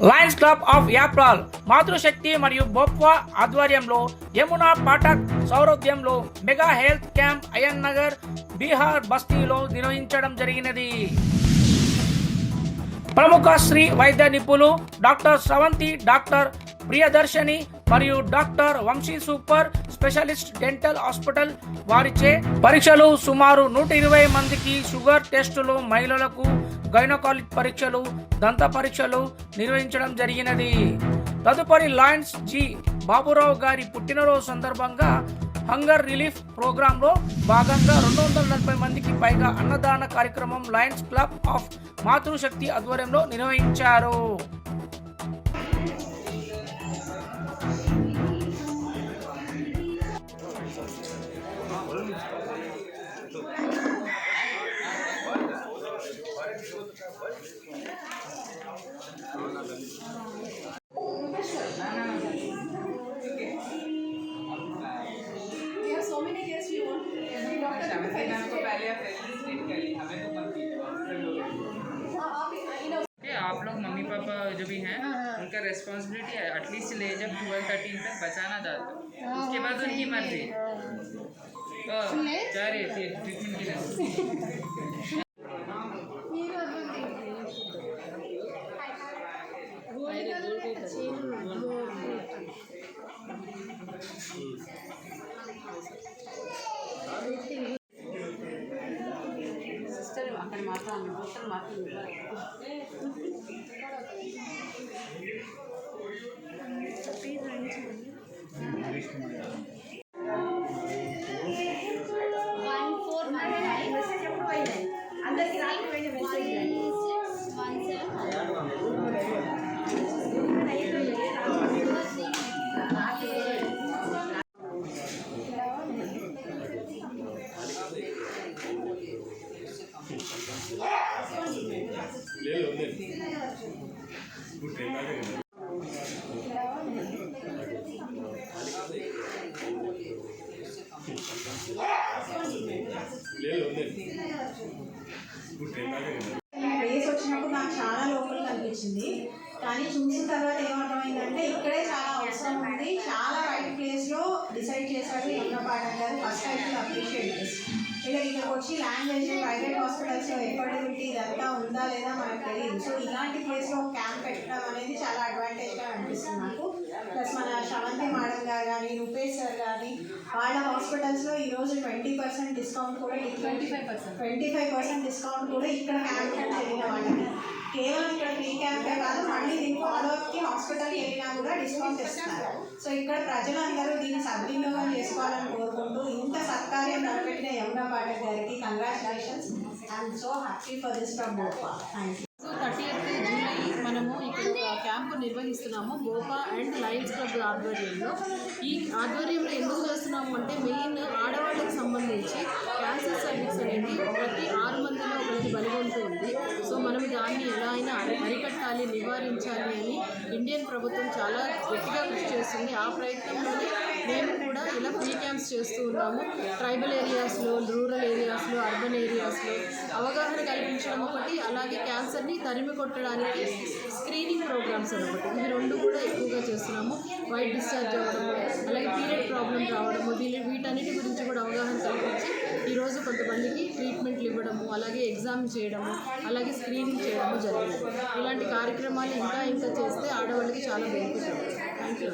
Lions Club of Yapral Matrushakti మరియు బొప్వా ఆధ్వర్యంలో యమునా పాఠక్ సౌరోద్యంలో mega health camp Ayan Nagar Bihar బస్తీలో నిర్వహించడం జరిగినది. ప్రముఖ శ్రీ వైద్య నిపుణులు డాక్టర్ స్రవంతి, డాక్టర్ ప్రియదర్శిని మరియు doctor Vamsi super specialist dental hospital వారిచే పరీక్షలు సుమారు 120 మందికి షుగర్ టెస్టులు, మహిళలకు గైనకాలజీ పరీక్షలు, దంత పరీక్షలు నిర్వహించడం జరిగినది. తదుపరి లయన్స్ జి బాబురావు గారి పుట్టినరోజు సందర్భంగా హంగర్ రిలీఫ్ ప్రోగ్రాంలో భాగంగా 240 మందికి పైగా అన్నదాన కార్యక్రమం లయన్స్ క్లబ్ ఆఫ్ మాతృశక్తి ఆధ్వర్యంలో నిర్వహించారు. आप लोग मम्मी पापा जो भी हैं उनका रेस्पॉन्सिबिलिटी है एटलीस्ट ले जब 12-13 तक बचाना था, उसके बाद उनकी मर्जी जा रही थी ट्रीटमेंट की సిస్టర్ అక్కడ మాట్లాడండి సిస్టర్ మాట్లాడండి. ప్లేస్ వచ్చినప్పుడు నాకు చాలా లోపల కనిపించింది, కానీ చూసిన తర్వాత ఏమర్థమైందంటే ఇక్కడే చాలా అవసరం ఉంది. చాలా రైట్ ప్లేస్లో డిసైడ్ చేశారు యమునా పాఠక్ గారు. ఫస్ట్ అయితే అప్రిషియేట్ చేసి ఇలా ఇక్కడికి వచ్చి లాంగ్వేజ్ ప్రైవేట్ హాస్పిటల్స్లో ఎఫర్డబిలిటీ ఇదంతా ఉందా లేదా మనకు తెలియదు. సో ఇలాంటి ప్లేస్లో క్యాంప్ పెట్టడం అనేది చాలా అడ్వాంటేజ్గా అనిపిస్తుంది నాకు. ప్లస్ మన శ్రవంతి మేడం గారు కానీ, రూపేష్ సార్ కానీ వాళ్ళ హాస్పిటల్స్లో ఈరోజు 20% డిస్కౌంట్ కూడా 25% డిస్కౌంట్ కూడా ఇక్కడ క్యాంప్ జరిగిన వాళ్ళకి. కేవలం ఇక్కడ ఫ్రీ క్యాంపే కాదు, మళ్ళీ దీనికి ఫాలోఅప్కి హాస్పిటల్కి వెళ్ళినా కూడా డిస్కౌంట్ ఇస్తున్నారు. సో ఇక్కడ ప్రజలందరూ దీన్ని సద్వినియోగం చేసుకోవాలని కోరుకుంటూ ఇంత సత్కార్యం తలపెట్టిన యమునా పాఠక్ గారికి congratulations. I'm so happy for this from బోపా. Thank you. 30th జూలై మనము ఇక్కడ క్యాంపు నిర్వహిస్తున్నాము బోపా అండ్ లయన్స్ క్లబ్ ఆధ్వర్యంలో. ఈ ఆధ్వర్యంలో ఎందుకు చేస్తున్నాము అంటే మెయిన్ ఆడవాళ్ళకి సంబంధించి క్యాన్సర్ సర్వీస్ అనేది ప్రతి 6 మందిలో ఒకరికి బలిగొంటూ ఉంది. సో మనం దాన్ని ఎలా అయినా అరికట్టాలి, నివారించాలి అని ఇండియన్ ప్రభుత్వం చాలా గట్టిగా కృషి చేస్తుంది. ఆ ప్రయత్నంలోనే మేము కూడా ఇలా ఫ్రీ క్యాంప్స్ చేస్తూ ఉన్నాము. ట్రైబల్ ఏరియాస్లో, రూరల్ ఏరియాస్లో, అర్బన్ ఏరియాస్లో అవగాహన కల్పించడం ఒకటి, అలాగే క్యాన్సర్ని తరిమి కొట్టడానికి స్క్రీనింగ్ ప్రోగ్రామ్స్ ఒకటి. ఇవి 2 కూడా ఎక్కువగా చేస్తున్నాము. వైట్ డిశ్చార్జ్ అవ్వడము, అలాగే పీరియడ్ ప్రాబ్లం రావడము, వీటన్నిటి గురించి కూడా అవగాహన కల్పించి ఈరోజు కొంతమందికి ట్రీట్మెంట్లు ఇవ్వడము, అలాగే ఎగ్జామ్ చేయడము, అలాగే స్క్రీనింగ్ చేయడము జరిగింది. ఇలాంటి కార్యక్రమాలు ఇంకా చేస్తే ఆడవాళ్ళకి చాలా బెనిఫిట్ అవుతుంది. Thank you.